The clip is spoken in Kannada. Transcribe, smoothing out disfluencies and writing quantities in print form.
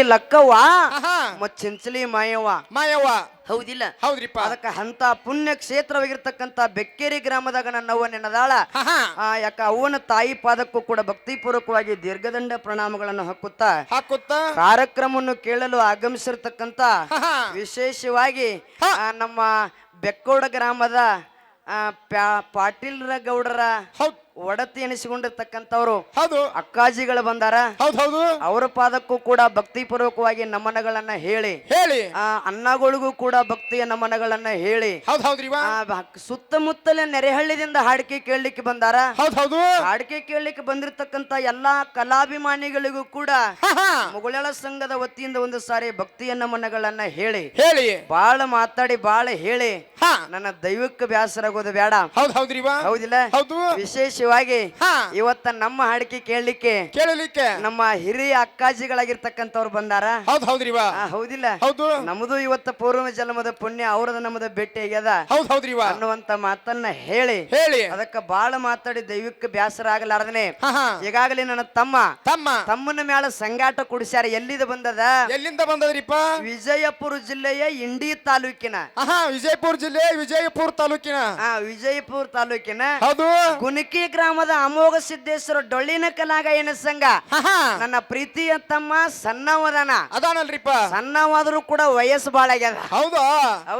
ಲಕ್ಕವ್ವ ಆಹಾ ಮತ್ ಚಿಂಚಲಿ ಮಾಯವ್ವ ಮಾಯವ್ವ ಹೌದಿಲ್ಲ ಹೌದ್ರಿಪ್ಪ ಅದಕ್ಕ ಅಂತ ಪುಣ್ಯ ಕ್ಷೇತ್ರವಾಗಿರ್ತಕ್ಕಂತ ಬೆಕ್ಕೇರಿ ಗ್ರಾಮದಾಗ ನನ್ನ ಅವ್ವ ನೆನದಾಳ ಆಹಾ ಯಾಕ ಅವನ ತಾಯಿ ಪಾದಕ್ಕೂ ಕೂಡ ಭಕ್ತಿಪೂರ್ವಕವಾಗಿ ದೀರ್ಘದಂಡ ಪ್ರಣಾಮಗಳನ್ನು ಹಾಕುತ್ತಾ ಹಾಕುತ್ತ ಕಾರ್ಯಕ್ರಮವನ್ನು ಕೇಳಲು ಆಗಮಿಸಿರ್ತಕ್ಕಂತ ಆಹಾ ವಿಶೇಷವಾಗಿ ನಮ್ಮ ಬೆಕ್ಕೋಡ ಗ್ರಾಮದ ಪಾಟೀಲ್ ಗೌಡರ ಹೌದ್ ಒಡತಿ ಎನಿಸಿಕೊಂಡಿರ್ತಕ್ಕಂಥವ್ರು ಹೌದು ಅಕ್ಕಾಜಿಗಳು ಬಂದಾರ ಹೌದ್ ಹೌದು ಅವರ ಪಾದಕ್ಕೂ ಕೂಡ ಭಕ್ತಿಪೂರ್ವಕವಾಗಿ ನಮನಗಳನ್ನ ಹೇಳಿ ಹೇಳಿ ಅಣ್ಣಗಳಿಗೂ ಕೂಡ ಭಕ್ತಿಯ ನಮನಗಳನ್ನ ಹೇಳಿ ಹೌದ್ ಹೌದ್ರಿವ ಸುತ್ತಮುತ್ತಲ ನೆರೆಹಳ್ಳಿದಿಂದ ಹಾಡಿಕೆ ಕೇಳಲಿಕ್ಕೆ ಬಂದಾರ ಹೌದ್ ಹೌದು ಹಾಡಿಕೆ ಕೇಳಲಿಕ್ಕೆ ಬಂದಿರತಕ್ಕಂತ ಎಲ್ಲಾ ಕಲಾಭಿಮಾನಿಗಳಿಗೂ ಕೂಡ ಆಹಾ ಮುಗುಳಳ ಸಂಘದ ವತಿಯಿಂದ ಒಂದು ಸಾರಿ ಭಕ್ತಿಯ ನಮನಗಳನ್ನ ಹೇಳಿ ಹೇಳಿ ಬಾಳ ಮಾತಾಡಿ ಬಾಳ ಹೇಳಿ ಹಾ ನನ್ನ ದೈವಕ್ಕೆ ಬೇಸರಾಗೋದು ಬೇಡ ಹೌದ್ ಹೌದ್ರಿವ ಹೌದಿಲ್ಲ ಹೌದು ವಿಶೇಷವಾಗಿ ಹಾ ಇವತ್ತ ನಮ್ಮ ಹಾಡಿಕೆ ಕೇಳಲಿಕ್ಕೆ ಕೇಳಲಿಕ್ಕೆ ನಮ್ಮ ಹಿರಿಯ ಅಕ್ಕಾಜಿಗಳಾಗಿರ್ತಕ್ಕಂಥವ್ರು ಬಂದಾರ ಹೌದ್ ಹೌದ್ರಿವ ಹೌದಿಲ್ಲ ಹೌದು ನಮ್ದು ಇವತ್ತ ಪೂರ್ವ ಜನ್ಮದ ಪುಣ್ಯ ಅವ್ರದ ನಮ್ಮದ ಭೇಟಿ ಆಗ್ಯದ ಹೌದ್ ಹೌದ್ರಿವ ಅನ್ನುವಂತ ಮಾತನ್ನ ಹೇಳಿ ಹೇಳಿ ಅದಕ್ಕ ಬಾಳ ಮಾತಾಡಿ ದೈವಕ್ಕೆ ಬೇಸರ ಆಗಲಾರದನೆ ಆಹಾ ಈಗಾಗಲೇ ನನ್ನ ತಮ್ಮ ತಮ್ಮನ ಮ್ಯಾಲ ಸಂಗಾಟ ಕುಡಿಸ್ಯಾರ ಎಲ್ಲಿದ ಬಂದದ ಎಲ್ಲಿಂದ ಬಂದದ್ರಿಪ್ಪ ವಿಜಯಪುರ ಜಿಲ್ಲೆಯ ಇಂಡಿ ತಾಲೂಕಿನ ಆಹಾ ವಿಜಯಪುರ ಜಿಲ್ಲೆ ವಿಜಯಪುರ ತಾಲೂಕಿನ ವಿಜಯಪುರ ತಾಲೂಕಿನ ಹೌದು ಗುಣಕಿ ಗ್ರಾಮದ ಅಮೋಘ ಸಿದ್ದೇಶ್ವರ ಡೊಳ್ಳಿನ ಕಲಾಗಾಯನ ಸಂಘ ಆಹಾ ನನ್ನ ಪ್ರೀತಿಯ ತಮ್ಮ ಸಣ್ಣವದನ ಅದಾನಲ್ರಿಪ್ಪ ಸಣ್ಣವಾದ್ರೂ ಕೂಡ ವಯಸ್ಸು ಬಾಳ ಆಗ್ಯದ ಹೌದಾ